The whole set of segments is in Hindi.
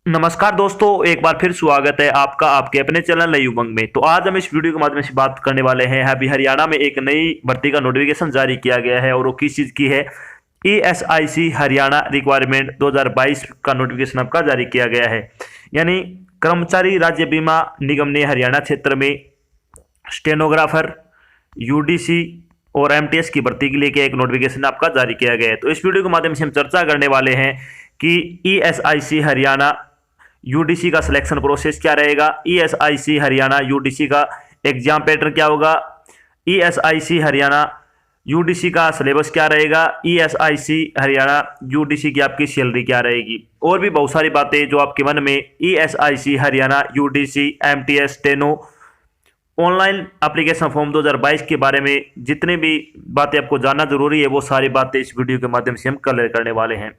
नमस्कार दोस्तों, एक बार फिर स्वागत है आपका आपके अपने चैनल नई उमंग में। तो आज हम इस वीडियो के माध्यम से बात करने वाले हैं। अभी हरियाणा में एक नई भर्ती का नोटिफिकेशन जारी किया गया है और वो किस चीज़ की है। ईएसआईसी हरियाणा रिक्वायरमेंट 2022 का नोटिफिकेशन आपका जारी किया गया है। यानी कर्मचारी राज्य बीमा निगम ने हरियाणा क्षेत्र में स्टेनोग्राफर, यूडीसी और एमटीएस की भर्ती के लिए एक नोटिफिकेशन आपका जारी किया गया है। तो इस वीडियो के माध्यम से हम चर्चा करने वाले हैं कि ईएसआईसी हरियाणा यूडीसी का सिलेक्शन प्रोसेस क्या रहेगा, ईएसआईसी हरियाणा यूडीसी का एग्जाम पैटर्न क्या होगा, ईएसआईसी हरियाणा यूडीसी का सिलेबस क्या रहेगा, ईएसआईसी हरियाणा यूडीसी की आपकी सैलरी क्या रहेगी, और भी बहुत सारी बातें जो आपके मन में ESIC Haryana UDC MTS steno online application form 2022 के बारे में जितने भी बातें आपको जानना जरूरी है, वो सारी बातें इस वीडियो के माध्यम से हम क्लियर करने वाले हैं।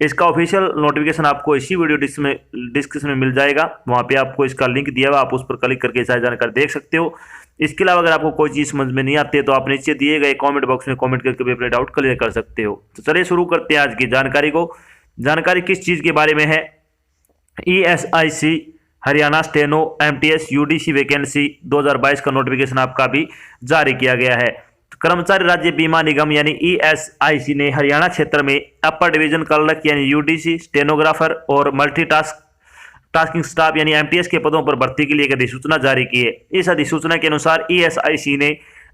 इसका ऑफिशियल नोटिफिकेशन आपको इसी वीडियो डिस्क्रिप्शन में मिल जाएगा। वहाँ पे आपको इसका लिंक दिया हुआ, आप उस पर क्लिक करके सारी जानकारी देख सकते हो। इसके अलावा अगर आपको कोई चीज़ समझ में नहीं आती है तो आप नीचे दिए गए कमेंट बॉक्स में कमेंट करके भी अपने डाउट क्लियर कर सकते हो। तो चलिए शुरू करते हैं आज की जानकारी को। जानकारी किस चीज़ के बारे में है। ESIC Haryana steno MTS UDC vacancy 2022 का नोटिफिकेशन आपका भी जारी किया गया है। कर्मचारी राज्य बीमा निगम यानी ईएसआईसी ने हरियाणा क्षेत्र में अपर डिवीजन क्लर्क यानी यूडीसी, स्टेनोग्राफर और टास्किंग स्टाफ यानी एमटीएस के पदों पर भर्ती के लिए एक अधिसूचना जारी की है। इस अधिसूचना के अनुसार ईएसआईसी ने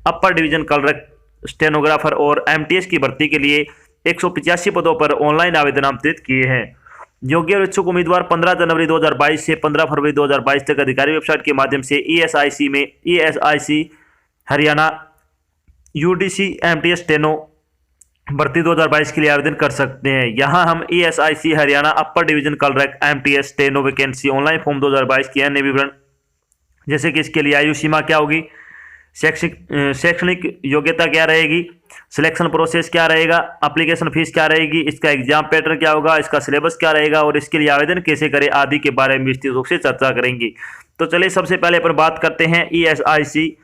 अपर डिवीजन क्लर्क, स्टेनोग्राफर और एमटीएस की भर्ती के लिए 185 पदों पर ऑनलाइन आवेदन आमंत्रित किए हैं। योग्य और इच्छुक उम्मीदवार 15 जनवरी 2022 से 15 फरवरी 2022 तक अधिकारी वेबसाइट के माध्यम से ईएसआईसी में ESIC Haryana UDC MTS steno भर्ती 2022 के लिए आवेदन कर सकते हैं। यहां हम ESIC Haryana upper division clerk MTS steno vacancy online form 2022 के अन्य विवरण, जैसे कि इसके लिए आयु सीमा क्या होगी, शैक्षणिक योग्यता क्या रहेगी, सिलेक्शन प्रोसेस क्या रहेगा, एप्लीकेशन फीस क्या रहेगी, इसका एग्जाम पैटर्न क्या होगा, इसका सिलेबस क्या रहेगा और इसके लिए आवेदन कैसे करें आदि के बारे में विस्तृत रूप से चर्चा करेंगे। तो चलिए सबसे पहले अपन बात करते हैं ESIC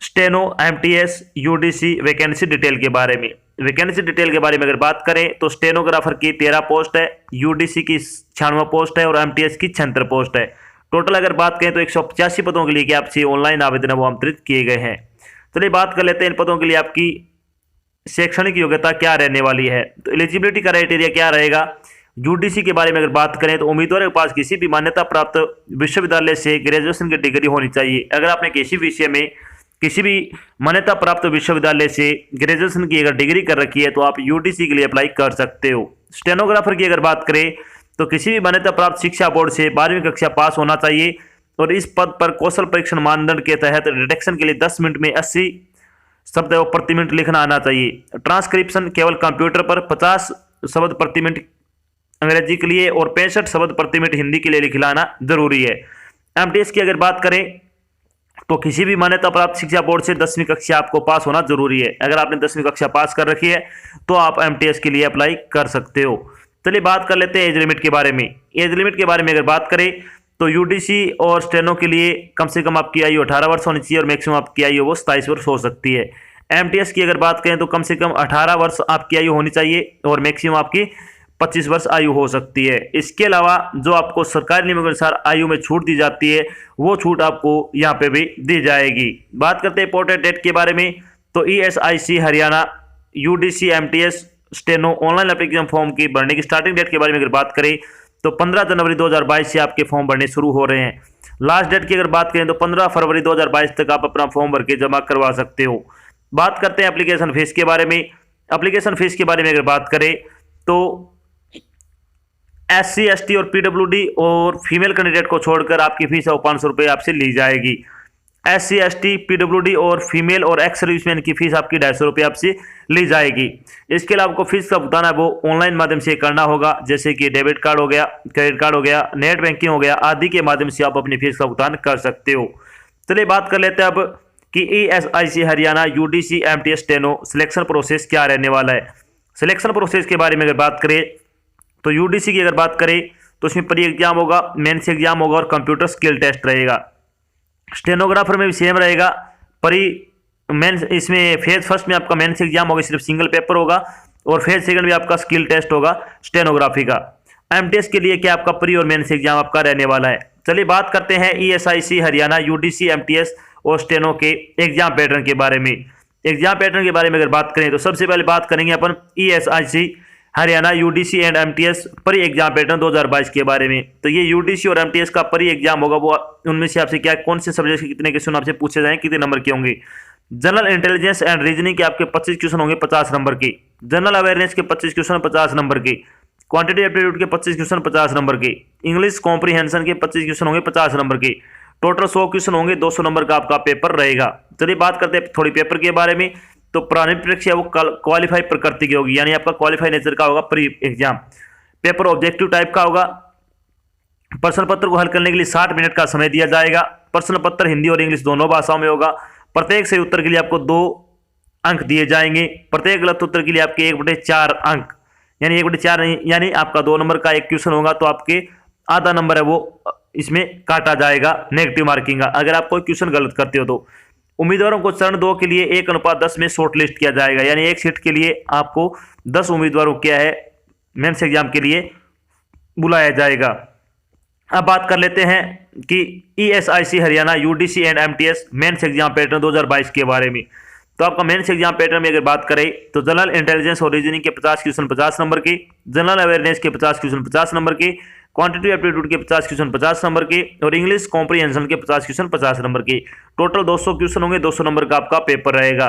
steno MTS UDC vacancy detail के बारे में। वैकेंसी डिटेल के बारे में अगर बात करें तो स्टेनोग्राफर की 13 पोस्ट है, यूडीसी की 96 पोस्ट है और एमटीएस की 76 पोस्ट है। टोटल अगर बात करें तो 185 पदों के लिए आपसे ऑनलाइन आवेदन वो आमंत्रित किए गए हैं। चलिए बात कर लेते हैं इन पदों के लिए आपकी शैक्षणिक योग्यता क्या रहने वाली है। तो एलिजिबिलिटी क्राइटेरिया क्या रहेगा। यूडीसी के बारे में अगर बात करें तो उम्मीदवार के पास किसी भी मान्यता प्राप्त विश्वविद्यालय से ग्रेजुएशन की डिग्री होनी चाहिए। अगर आपने किसी विषय में किसी भी मान्यता प्राप्त विश्वविद्यालय से ग्रेजुएशन की अगर डिग्री कर रखी है तो आप यूडीसी के लिए अप्लाई कर सकते हो। स्टेनोग्राफर की अगर बात करें तो किसी भी मान्यता प्राप्त शिक्षा बोर्ड से 12वीं कक्षा पास होना चाहिए और इस पद पर कौशल परीक्षण मानदंड के तहत रिडक्शन के लिए 10 मिनट में 80 शब्द प्रति मिनट लिखना आना चाहिए। ट्रांसक्रिप्शन केवल कंप्यूटर पर 50 शब्द प्रति मिनट अंग्रेजी के लिए और 65 शब्द प्रति मिनट हिंदी के लिए लिखना आना जरूरी है। एमटीएस की अगर बात करें तो किसी भी मान्यता प्राप्त शिक्षा बोर्ड से 10वीं कक्षा आपको पास होना जरूरी है। अगर आपने 10वीं कक्षा पास कर रखी है तो आप एमटीएस के लिए अप्लाई कर सकते हो। चलिए बात कर लेते हैं एज लिमिट के बारे में। एज लिमिट के बारे में अगर बात करें तो यूडीसी और स्टेनो के लिए कम से कम आपकी आयु 18 वर्ष होनी चाहिए और मैक्सिमम आपकी आयु वो 27 वर्ष हो सकती है। एमटीएस की अगर बात करें तो कम से कम 18 वर्ष आपकी आयु होनी चाहिए और मैक्सिमम आपकी 25 वर्ष आयु हो सकती है। इसके अलावा जो आपको सरकारी नियमों के अनुसार आयु में छूट दी जाती है वो छूट आपको यहाँ पे भी दी जाएगी। बात करते हैं इंपॉर्टेंट डेट के बारे में। तो ESIC Haryana UDC MTS steno online application form की भरने की स्टार्टिंग डेट के बारे में अगर बात करें तो 15 जनवरी 2022 से आपके फॉर्म भरने शुरू हो रहे हैं। लास्ट डेट की अगर बात करें तो 15 फरवरी 2022 तक आप अपना फॉर्म भर के जमा करवा सकते हो। बात करते हैं एप्लीकेशन फीस के बारे में। एप्लीकेशन फीस के बारे में अगर बात करें तो एससी, एसटी और पीडब्ल्यूडी और फीमेल कैंडिडेट को छोड़कर आपकी फीस 500 रुपये आपसे ली जाएगी। एससी, एसटी, पीडब्ल्यूडी और फीमेल और एक्स सर्विसमैन की फीस आपकी 250 रुपये आपसे ली जाएगी। इसके अलावा आपको फीस का भुगतान है वो ऑनलाइन माध्यम से करना होगा, जैसे कि डेबिट कार्ड हो गया, क्रेडिट कार्ड हो गया, नेट बैंकिंग हो गया आदि के माध्यम से आप अपनी फीस का भुगतान कर सकते हो। चलिए बात कर लेते हैं अब कि ESIC Haryana UDC MTS steno selection process क्या रहने वाला है। सिलेक्शन प्रोसेस के बारे में अगर बात करें तो यूडीसी की अगर बात करें तो इसमें प्री एग्जाम होगा, मेंस एग्जाम होगा और कंप्यूटर स्किल टेस्ट रहेगा। स्टेनोग्राफर में भी सेम रहेगा। प्री मेंस इसमें फेज फर्स्ट में आपका मेंस एग्जाम होगा, सिर्फ सिंगल पेपर होगा और फेज सेकंड में आपका स्किल टेस्ट होगा स्टेनोग्राफी का। एमटीएस के लिए क्या आपका प्री और मेंस एग्जाम आपका रहने वाला है। चलिए बात करते हैं ईएसआईसी हरियाणा, यूडीसी, एमटीएस और स्टेनो के एग्जाम पैटर्न के बारे में। एग्जाम पैटर्न के बारे में अगर बात करें तो सबसे पहले बात करेंगे अपन ESIC Haryana, UDC and MTS pre exam pattern 2022 के बारे में। तो ये यूडीसी और एमटीएस का प्री एग्जाम होगा, वो उनमें से आपसे क्या कौन से सब्जेक्ट के कितने क्वेश्चन आपसे पूछे जाएंगे, कितने नंबर के होंगे। जनरल इंटेलिजेंस एंड रीजनिंग के आपके 25 क्वेश्चन होंगे 50 नंबर के, जनरल अवेयरनेस के 25 क्वेश्चन 50 नंबर के, क्वांटिटी एप्टीट्यूड के 25 क्वेश्चन 50 नंबर के, इंग्लिश कॉम्प्रीहेंशन के 25 क्वेश्चन होंगे 50 नंबर के, टोटल 100 क्वेश्चन होंगे, 200 नंबर का आपका पेपर रहेगा। चलिए बात करते हैं थोड़ी पेपर के बारे में। तो प्रारंभिक परीक्षा वो क्वालिफाई प्रकृति की होगी, यानी आपका क्वालिफाई नेचर का होगा pre exam. Paper objective type का होगा। प्रश्न पत्र को हल करने के लिए 60 मिनट का समय दिया जाएगा। प्रश्न पत्र हिंदी और इंग्लिश दोनों भाषाओं में होगा। प्रत्येक सही उत्तर के लिए आपको 2 अंक दिए जाएंगे। प्रत्येक गलत उत्तर के लिए आपके 1/4 अंक, यानी 1/4 नहीं, यानी आपका 2 नंबर का एक क्वेश्चन होगा तो आपके आधा नंबर है वो इसमें काटा जाएगा, नेगेटिव मार्किंग का, अगर आप कोई क्वेश्चन गलत करते हो तो। उम्मीदवारों को चरण 2 के लिए 1:10 में शॉर्ट लिस्ट किया जाएगा, यानी एक सीट के लिए आपको 10 उम्मीदवारों क्या है मेंस एग्जाम के लिए बुलाया जाएगा। अब बात कर लेते हैं कि ESIC Haryana, UDC and MTS mains exam pattern 2022 के बारे में। तो आपका मेंस एग्जाम पैटर्न में अगर बात करें तो जनरल इंटेलिजेंस और रीजनिंग के 50 क्वेश्चन 50 नंबर के, जनरल अवेयरनेस के 50 क्वेश्चन 50 नंबर के, क्वांटिटी एप्टीट्यूड के 50 क्वेश्चन 50 नंबर के और इंग्लिश कॉम्प्रीहेंशन के 50 क्वेश्चन 50 नंबर के। टोटल 200 क्वेश्चन होंगे, 200 नंबर का आपका पेपर रहेगा।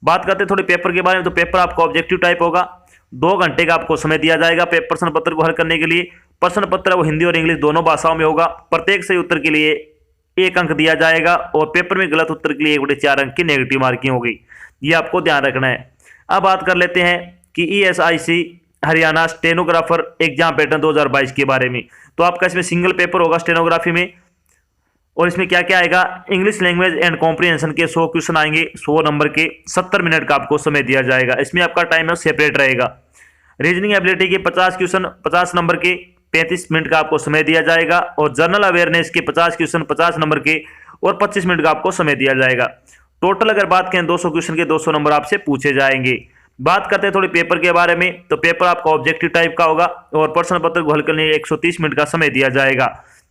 बात करते हैं थोड़ी पेपर के बारे में। तो पेपर आपका ऑब्जेक्टिव टाइप होगा। 2 घंटे का आपको समय दिया जाएगा प्रश्न पत्र को हल करने के लिए। प्रश्न पत्र वो हिंदी और इंग्लिश दोनों भाषाओं में होगा। प्रत्येक सही उत्तर के लिए 1 अंक दिया जाएगा और पेपर में गलत उत्तर के लिए 1/4 अंक की नेगेटिव मार्किंग होगी, ये आपको ध्यान रखना है। अब बात कर लेते हैं कि ESIC Haryana stenographer exam pattern 2022 के बारे में। तो आपका इसमें सिंगल पेपर होगा स्टेनोग्राफी में, और इसमें क्या क्या आएगा, इंग्लिश लैंग्वेज एंड कॉम्प्रीहेंशन के 100 क्वेश्चन आएंगे, 100 नंबर के, 70 मिनट का आपको समय दिया जाएगा। इसमें आपका टाइम सेपरेट रहेगा। रीजनिंग एबिलिटी के 50 क्वेश्चन 50 नंबर के, 35 मिनट का आपको समय दिया जाएगा और जनरल अवेयरनेस के 50 क्वेश्चन 50 नंबर के और 25 मिनट का आपको समय दिया जाएगा। टोटल अगर बात करें 200 क्वेश्चन के 200 नंबर आपसे पूछे जाएंगे। बात करते हैं थोड़ी पेपर के बारे में। तो पेपर आपका ऑब्जेक्टिव टाइप का होगा और प्रश्न पत्र को हल करने के लिए 130 मिनट का समय दिया जाएगा।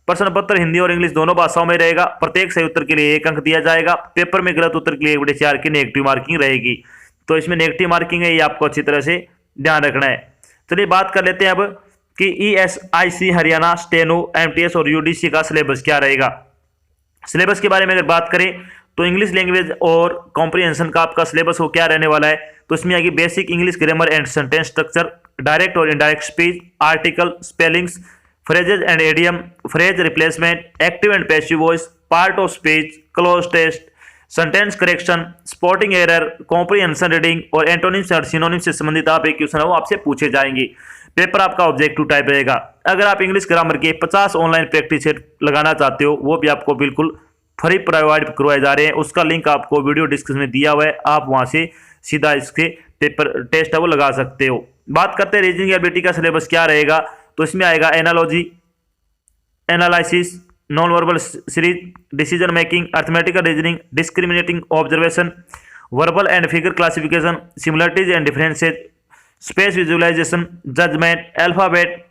प्रश्न पत्र हिंदी और इंग्लिश दोनों भाषाओं में रहेगा। प्रत्येक सही उत्तर के लिए 1 अंक दिया जाएगा। पेपर में गलत उत्तर के लिए 1/4 की नेगेटिव मार्किंग रहेगी। तो इसमें नेगेटिव मार्किंग है, ये आपको अच्छी तरह से ध्यान रखना है। चलिए बात कर लेते हैं अब कि ईएसआईसी हरियाणा, स्टेनो, एमटीएस और यूडीसी का सिलेबस क्या रहेगा। सिलेबस के बारे में अगर बात करें तो इंग्लिश लैंग्वेज और कॉम्प्रीहेंशन का आपका सिलेबस वो क्या रहने वाला है। तो इसमें आएगी basic English grammar and sentence structure, direct और indirect speech, article, spellings, phrases and idiom, phrase replacement, active and passive voice, part of speech, cloze test, sentence correction, spotting error, comprehension reading और एंटोनिम्स और सिनोनिम्स से संबंधित आप एक क्वेश्चन है वो आपसे पूछे जाएंगे। पेपर आपका ऑब्जेक्टिव टाइप रहेगा। अगर आप इंग्लिश ग्रामर के 50 ऑनलाइन प्रैक्टिस सेट लगाना चाहते हो, वो भी आपको बिल्कुल फ्री प्रोवाइड करवाए जा रहे हैं। उसका लिंक आपको वीडियो डिस्क्रिप्शन में दिया हुआ है, आप वहां से सीधा इसके पेपर टेस्ट है वो लगा सकते हो। बात करते हैं रीजनिंग एबिलिटी का सिलेबस क्या रहेगा। तो इसमें आएगा analogy, analysis, non verbal series, decision making, arithmetical reasoning, discriminating observation, verbal and figure classification, similarities and differences, space visualisation, judgement, alphabet,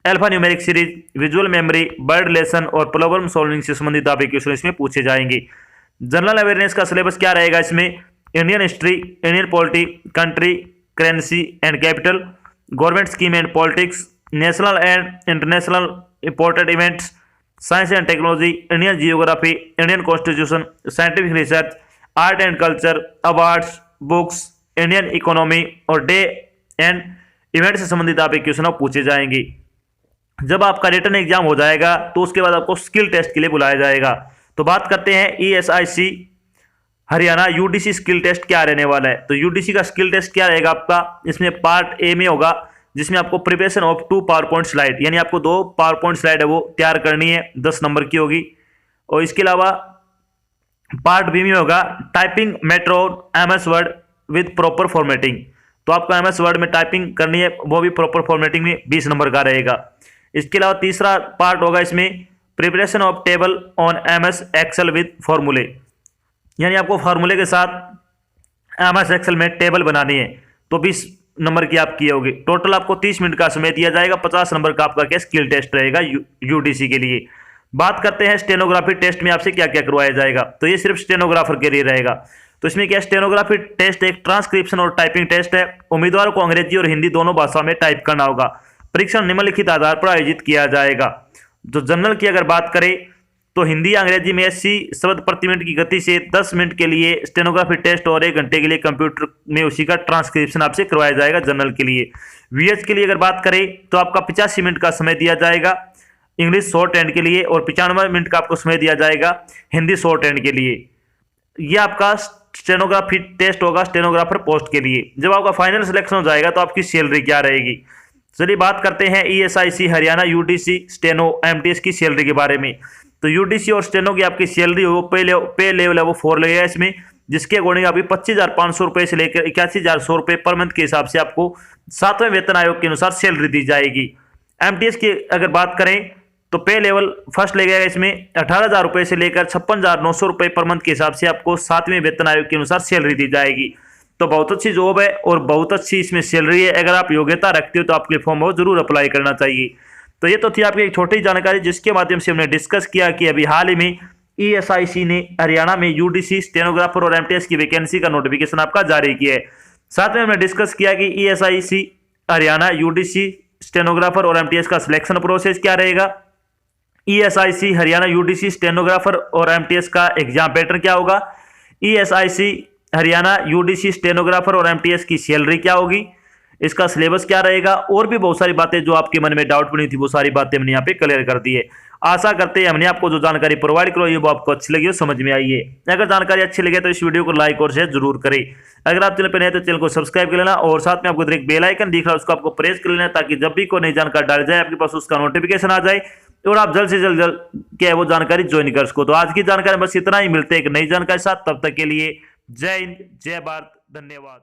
alpha numeric series, visual memory, word lesson और प्रॉब्लम सॉल्विंग से संबंधित आप क्वेश्चन इसमें पूछे जाएंगे। जनरल अवेयरनेस का सिलेबस क्या रहेगा इसमें, Indian history, Indian polity, country, currency and capital, government scheme and politics, national and international important events, science and technology, Indian geography, Indian constitution, scientific research, art and culture, awards, books, Indian economy और डे एंड इवेंट से संबंधित आप क्वेश्चन पूछे जाएंगे। जब आपका रिटन एग्जाम हो जाएगा तो उसके बाद आपको स्किल टेस्ट के लिए बुलाया जाएगा। तो बात करते हैं ESIC Haryana UDC skill test क्या रहने वाला है। तो यूडीसी का स्किल टेस्ट क्या रहेगा आपका, इसमें पार्ट ए में होगा जिसमें आपको preparation of 2 power point slide, यानी आपको 2 पावर पॉइंट स्लाइड है वो तैयार करनी है, 10 नंबर की होगी। और इसके अलावा पार्ट बी में होगा typing method MS word with proper formatting. तो आपको एमएस वर्ड में टाइपिंग करनी है, वो भी प्रॉपर फॉर्मेटिंग में 20 नंबर का रहेगा। इसके अलावा तीसरा पार्ट होगा इसमें preparation of table on MS Excel with फॉर्मूले, यानी आपको फार्मूले के साथ एमएस एक्सेल में टेबल बनानी है, तो 20 नंबर की आपकी होगी। टोटल आपको 30 मिनट का समय दिया जाएगा। 50 नंबर का आपका क्या स्किल टेस्ट रहेगा यूडीसी के लिए। बात करते हैं स्टेनोग्राफी टेस्ट में आपसे क्या क्या करवाया जाएगा। तो ये सिर्फ स्टेनोग्राफर के लिए रहेगा। तो इसमें क्या, स्टेनोग्राफी टेस्ट एक ट्रांसक्रिप्शन और टाइपिंग टेस्ट है। उम्मीदवार को अंग्रेजी और हिंदी दोनों भाषा में टाइप करना होगा। परीक्षण निम्नलिखित आधार पर आयोजित किया जाएगा। जो जनरल की अगर बात करें तो हिंदी अंग्रेजी में 80 शब्द प्रति मिनट की गति से 10 मिनट के लिए स्टेनोग्राफी टेस्ट और 1 घंटे के लिए कंप्यूटर में उसी का ट्रांसक्रिप्शन आपसे करवाया जाएगा जनरल के लिए। वीएच के लिए अगर बात करें तो आपका 85 मिनट का समय दिया जाएगा इंग्लिश शॉर्ट हैंड के लिए, और 95 मिनट का आपको समय दिया जाएगा हिंदी शॉर्ट हैंड के लिए। यह आपका स्टेनोग्राफी टेस्ट होगा स्टेनोग्राफर पोस्ट के लिए। जब आपका फाइनल सिलेक्शन हो जाएगा तो आपकी सैलरी क्या रहेगी। चलिए बात करते हैं ESIC Haryana UDC steno MTS की सैलरी के बारे में। तो यूडीसी और स्टेनो की आपकी सैलरी हो पे लेवल है वो 4 लगेगा इसमें, जिसके अकॉर्डिंग आपकी 25,500 रुपये से लेकर 81,100 रुपये पर मंथ के हिसाब से आपको 7वें वेतन आयोग के अनुसार सैलरी दी जाएगी। एमटीएस की अगर बात करें तो पे लेवल फर्स्ट लगेगा इसमें 18,000 रुपये से लेकर 56,900 रुपये पर मंथ के हिसाब से आपको 7वें वेतन आयोग के अनुसार सैलरी दी जाएगी। तो बहुत अच्छी जॉब है और बहुत अच्छी इसमें सैलरी है। अगर आप योग्यता रखते हो तो आपके फॉर्म को जरूर अप्लाई करना चाहिए। तो ये तो थी आपकी एक छोटी जानकारी जिसके माध्यम से हमने डिस्कस किया कि अभी हाल ही में ईएसआईसी ने हरियाणा में यूडीसी स्टेनोग्राफर और एमटीएस की वैकेंसी का नोटिफिकेशन आपका जारी किया है। साथ में हमने डिस्कस किया कि ईएसआईसी हरियाणा यूडीसी स्टेनोग्राफर और एमटीएस का सिलेक्शन प्रोसेस क्या रहेगा, ईएसआईसी हरियाणा यूडीसी स्टेनोग्राफर और एमटीएस का एग्जाम पैटर्न क्या होगा, ईएसआईसी हरियाणा यूडीसी स्टेनोग्राफर और एमटीएस की सैलरी क्या होगी, इसका सिलेबस क्या रहेगा, और भी बहुत सारी बातें जो आपके मन में डाउट बनी थी वो सारी बातें हमने यहाँ पे क्लियर कर दी है। आशा करते हैं हमने आपको जो जानकारी प्रोवाइड करवाई है वो आपको अच्छी लगी हो, समझ में आई है। अगर जानकारी अच्छी लगे तो इस वीडियो को लाइक और शेयर जरूर करें। अगर आप चैनल पर नए तो चैनल को सब्सक्राइब कर लेना, और साथ में आपको एक बेल आइकन दिख रहा है उसको आपको प्रेस कर लेना, ताकि जब भी कोई नई जानकारी डाल जाए आपके पास उसका नोटिफिकेशन आ जाए और आप जल्द से जल्द क्या है वो जानकारी ज्वाइन कर सको। तो आज की जानकारी बस इतना ही, मिलते हैं एक नई जानकारी साथ, तब तक के लिए जय हिंद, जय भारत, धन्यवाद।